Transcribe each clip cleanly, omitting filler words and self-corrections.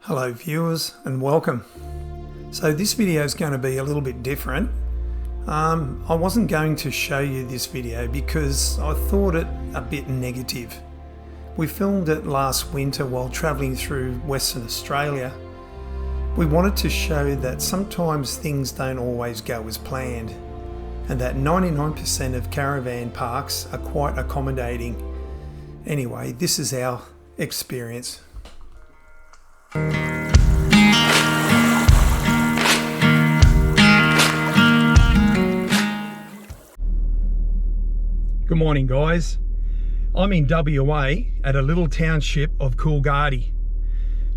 Hello viewers and welcome. So this video is going to be a little bit different. I wasn't going to show you this video because I thought it a bit negative. We filmed it last winter while travelling through Western Australia. We wanted to show that sometimes things don't always go as planned and that 99% of caravan parks are quite accommodating. Anyway, this is our experience. Good morning guys. I'm in WA at a little township of Coolgardie.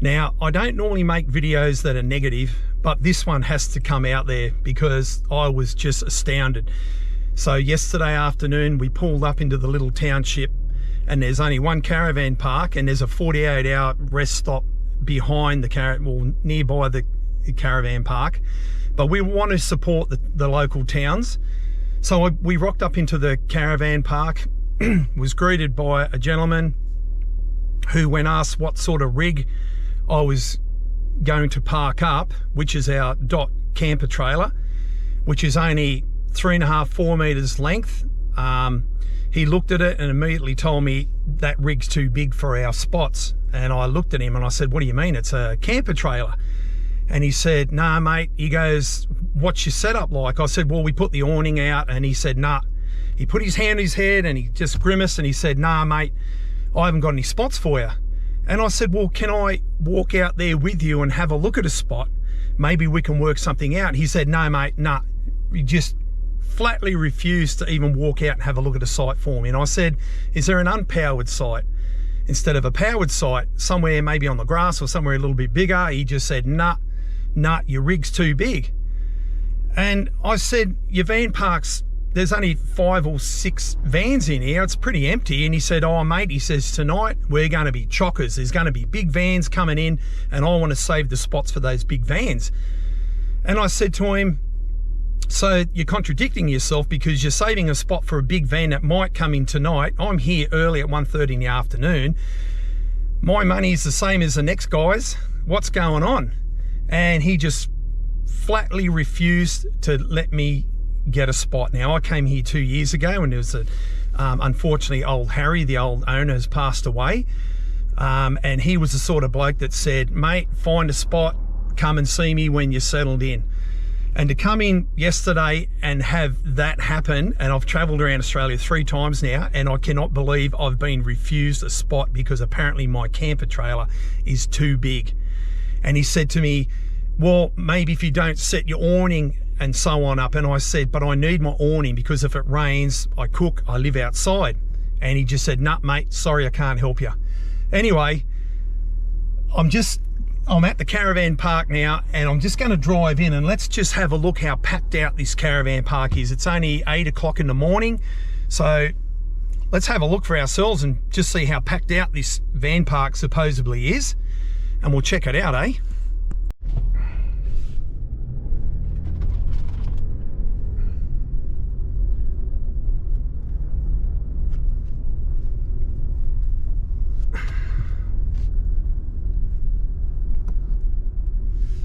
Now I don't normally make videos that are negative, but this one has to come out there because I was just astounded. So yesterday afternoon we pulled up into the little township and there's only one caravan park and there's a 48-hour rest stop behind the nearby the caravan park, but we want to support the local towns. So we rocked up into the caravan park, was greeted by a gentleman who, when asked what sort of rig I was going to park up, which is our DOT camper trailer, which is only 3.5–4 meters length, he looked at it and immediately told me that rig's too big for our spots. And I looked at him and I said, "What do you mean? It's a camper trailer." And he said, "Nah, mate." He goes, "What's your setup like?" I said, "Well, we put the awning out." And he said, "Nah." He put his hand on his head and he just grimaced and he said, "Nah, mate, I haven't got any spots for you." And I said, "Well, can I walk out there with you and have a look at a spot? Maybe we can work something out." He said, "No, mate, nah." He just flatly refused to even walk out and have a look at a site for me. And I said, "Is there an unpowered site instead of a powered site somewhere maybe on the grass or somewhere a little bit bigger?" He just said, nah, your rig's too big." And I said, "Your van park's, there's only 5 or 6 vans in here, it's pretty empty." And he said, "Oh mate," he says, "tonight we're going to be chockers. There's going to be big vans coming in and I want to save the spots for those big vans." And I said to him, "So you're contradicting yourself because you're saving a spot for a big van that might come in tonight. I'm here early at 1:30 in the afternoon. My money is the same as the next guy's. What's going on?" And he just flatly refused to let me get a spot. Now I came here 2 years ago and there was unfortunately old Harry, the old owner, has passed away. And he was the sort of bloke that said, "Mate, find a spot, come and see me when you're settled in." And to come in yesterday and have that happen, and I've travelled around Australia 3 times now, and I cannot believe I've been refused a spot because apparently my camper trailer is too big. And he said to me, "Well, maybe if you don't set your awning and so on up." And I said, "But I need my awning because if it rains, I cook, I live outside." And he just said, "Nah, mate, sorry, I can't help you." Anyway, I'm at the caravan park now and I'm just going to drive in and let's just have a look how packed out this caravan park is. It's only 8 o'clock in the morning, so let's have a look for ourselves and just see how packed out this van park supposedly is, and we'll check it out, eh?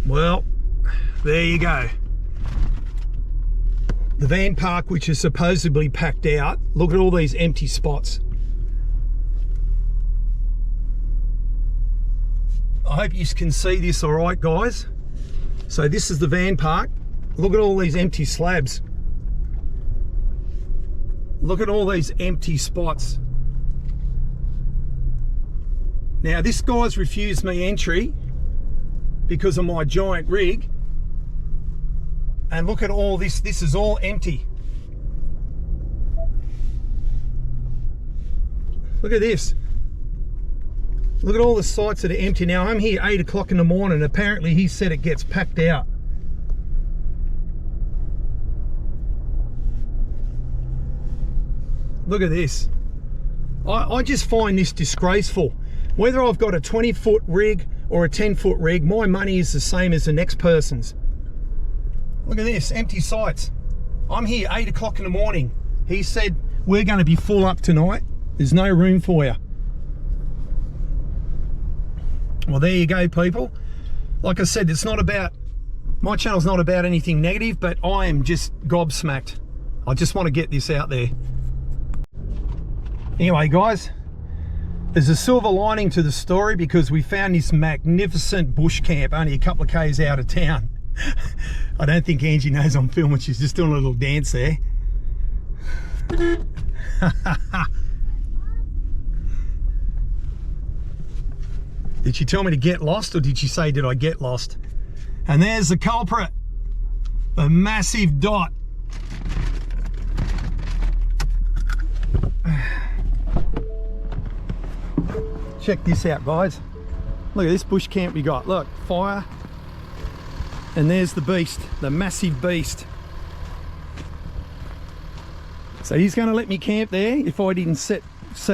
Well, there you go. The van park, which is supposedly packed out. Look at all these empty spots. I hope you can see this all right, guys. So this is the van park. Look at all these empty slabs. Look at all these empty spots. Now this guy's refused me entry because of my giant rig, and look at all this. This is all empty. Look at this. Look at all the sites that are empty. Now I'm here 8 o'clock in the morning. Apparently he said it gets packed out. Look at this. I just find this disgraceful. Whether I've got a 20-foot rig or a 10-foot rig, my money is the same as the next person's. Look at this, empty sites. I'm here 8 o'clock in the morning. He said, "We're going to be full up tonight. There's no room for you." Well, there you go, people. Like I said, it's not about, my channel's not about anything negative, but I am just gobsmacked. I just want to get this out there. Anyway, guys, there's a silver lining to the story because we found this magnificent bush camp only a couple of k's out of town. I don't think Angie knows I'm filming. She's just doing a little dance there. Did she tell me to get lost, or did she say, did I get lost? And there's the culprit, the massive dot. Check this out, guys. Look at this bush camp we got. Look, fire. And there's the beast, the massive beast. So he's going to let me camp there if I didn't set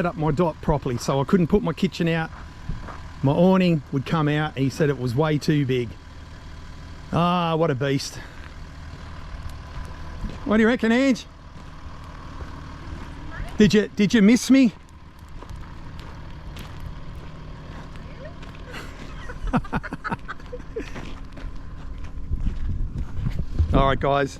up my dot properly. So I couldn't put my kitchen out. My awning would come out, and he said it was way too big. Ah, what a beast. What do you reckon, Ange? Did you miss me? All right, guys,